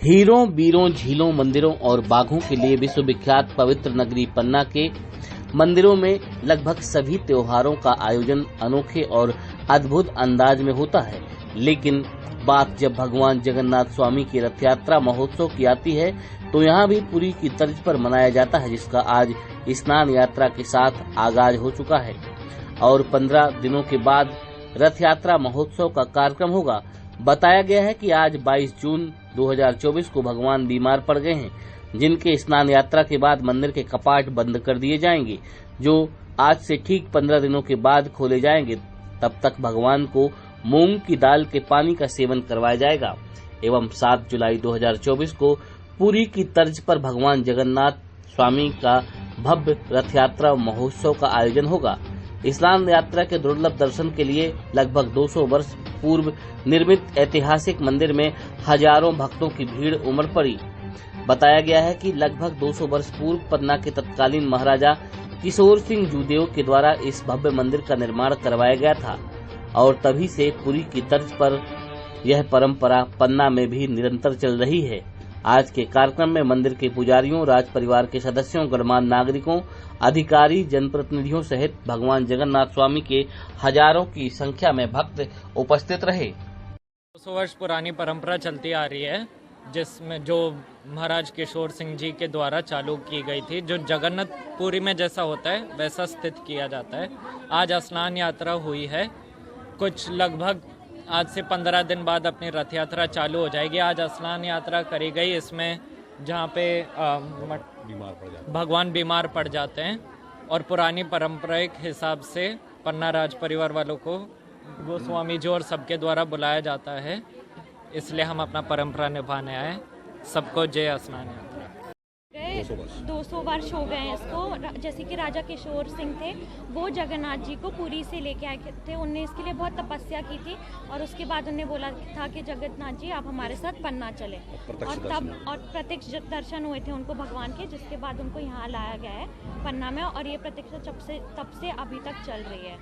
हीरों, वीरों, झीलों, मंदिरों और बाघों के लिए विश्वविख्यात पवित्र नगरी पन्ना के मंदिरों में लगभग सभी त्योहारों का आयोजन अनोखे और अद्भुत अंदाज में होता है। लेकिन बात जब भगवान जगन्नाथ स्वामी की रथ यात्रा महोत्सव की आती है तो यहाँ भी पुरी की तर्ज पर मनाया जाता है, जिसका आज स्नान यात्रा के साथ आगाज हो चुका है और 15 दिनों के बाद रथ यात्रा महोत्सव का कार्यक्रम होगा। बताया गया है कि आज 22 जून 2024 को भगवान बीमार पड़ गए हैं, जिनके स्नान यात्रा के बाद मंदिर के कपाट बंद कर दिए जाएंगे, जो आज से ठीक 15 दिनों के बाद खोले जाएंगे। तब तक भगवान को मूंग की दाल के पानी का सेवन करवाया जाएगा एवं 7 जुलाई 2024 को पुरी की तर्ज पर भगवान जगन्नाथ स्वामी का भव्य रथ यात्रा महोत्सव का आयोजन होगा। स्नान यात्रा के दुर्लभ दर्शन के लिए लगभग 200 वर्ष पूर्व निर्मित ऐतिहासिक मंदिर में हजारों भक्तों की भीड़ उमड़ पड़ी। बताया गया है कि लगभग 200 वर्ष पूर्व पन्ना के तत्कालीन महाराजा किशोर सिंह जूदेव के द्वारा इस भव्य मंदिर का निर्माण करवाया गया था और तभी से पुरी की तर्ज पर यह परंपरा पन्ना में भी निरंतर चल रही है। आज के कार्यक्रम में मंदिर के पुजारियों, राज परिवार के सदस्यों, गणमान्य नागरिकों, अधिकारी, जनप्रतिनिधियों सहित भगवान जगन्नाथ स्वामी के हजारों की संख्या में भक्त उपस्थित रहे। 200 वर्ष पुरानी परंपरा चलती आ रही है, जिसमें जो महाराज किशोर सिंह जी के द्वारा चालू की गई थी, जो जगन्नाथ पुरी में जैसा होता है वैसा स्थित किया जाता है। आज स्नान यात्रा हुई है, कुछ लगभग आज से 15 दिन बाद अपनी रथ यात्रा चालू हो जाएगी। आज स्नान यात्रा करी गई, इसमें जहाँ पे भगवान बीमार पड़ जाते हैं और पुरानी पारंपरिक हिसाब से पन्ना राज परिवार वालों को गोस्वामी जी और सबके द्वारा बुलाया जाता है, इसलिए हम अपना परंपरा निभाने आए। सबको जय स्नान यात्रा। 200 वर्ष हो गए हैं इसको। जैसे कि राजा किशोर सिंह थे, वो जगन्नाथ जी को पुरी से लेके आए थे। उनने इसके लिए बहुत तपस्या की थी और उसके बाद उन्हें बोला था कि जगन्नाथ जी आप हमारे साथ पन्ना चले, और प्रत्यक्ष दर्शन हुए थे उनको भगवान के, जिसके बाद उनको यहाँ लाया गया है पन्ना में और ये प्रत्यक्ष तब से अभी तक चल रही है।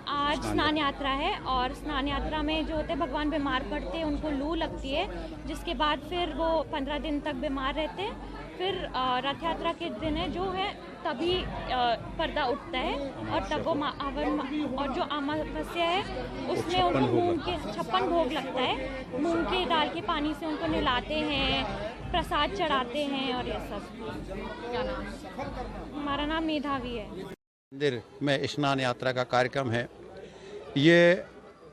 आज स्नान यात्रा है और स्नान यात्रा में जो होते हैं भगवान बीमार पड़ते हैं, उनको लू लगती है, जिसके बाद फिर वो 15 दिन तक बीमार रहते हैं। फिर रथ यात्रा के दिन है जो है तभी पर्दा उठता है और तब वो और जो अमावस्या है उसमें उनको मूंग के 56 भोग लगता है। मूंग के दाल के पानी से उनको नहलाते हैं, प्रसाद चढ़ाते हैं और ये सब। क्या नाम? हमारा नाम मेधावी है। मंदिर में स्नान यात्रा का कार्यक्रम है। ये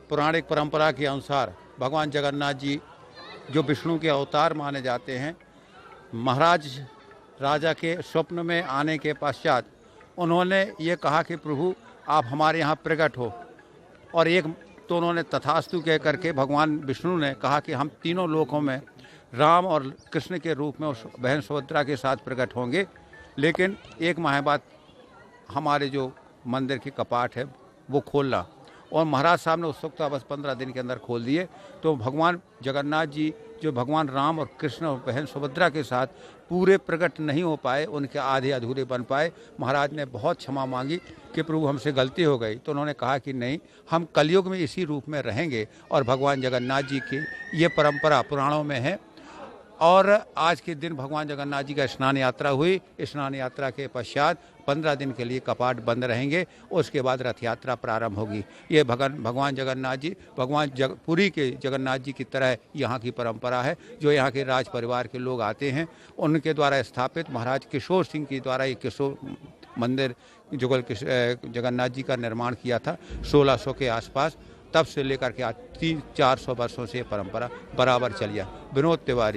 पौराणिक परंपरा के अनुसार भगवान जगन्नाथ जी जो विष्णु के अवतार माने जाते हैं, महाराज राजा के स्वप्न में आने के पश्चात उन्होंने ये कहा कि प्रभु आप हमारे यहाँ प्रकट हो, और एक तो उन्होंने तथास्तु कह करके भगवान विष्णु ने कहा कि हम तीनों लोकों में राम और कृष्ण के रूप में उस बहन सुभद्रा के साथ प्रकट होंगे। लेकिन एक माह बाद हमारे जो मंदिर के कपाट है वो खोलना, और महाराज साहब ने उस वक्त बस 15 दिन के अंदर खोल दिए। तो भगवान जगन्नाथ जी जो भगवान राम और कृष्ण और बहन सुभद्रा के साथ पूरे प्रकट नहीं हो पाए, उनके आधे अधूरे बन पाए। महाराज ने बहुत क्षमा मांगी कि प्रभु हमसे गलती हो गई। तो उन्होंने कहा कि नहीं, हम कलयुग में इसी रूप में रहेंगे, और भगवान जगन्नाथ जी की ये परंपरा पुराणों में है। और आज के दिन भगवान जगन्नाथ जी का स्नान यात्रा हुई। स्नान यात्रा के पश्चात 15 दिन के लिए कपाट बंद रहेंगे, उसके बाद रथ यात्रा प्रारंभ होगी। ये भगवान जगन्नाथ जी पुरी के जगन्नाथ जी की तरह यहाँ की परंपरा है, जो यहाँ के राज परिवार के लोग आते हैं। उनके द्वारा स्थापित महाराज किशोर सिंह की द्वारा ये किशोर मंदिर जगन्नाथ जी का निर्माण किया था 1600 के आसपास। तब से लेकर के आज 300-400 वर्षों से ये परंपरा बराबर चली है। विनोद तिवारी।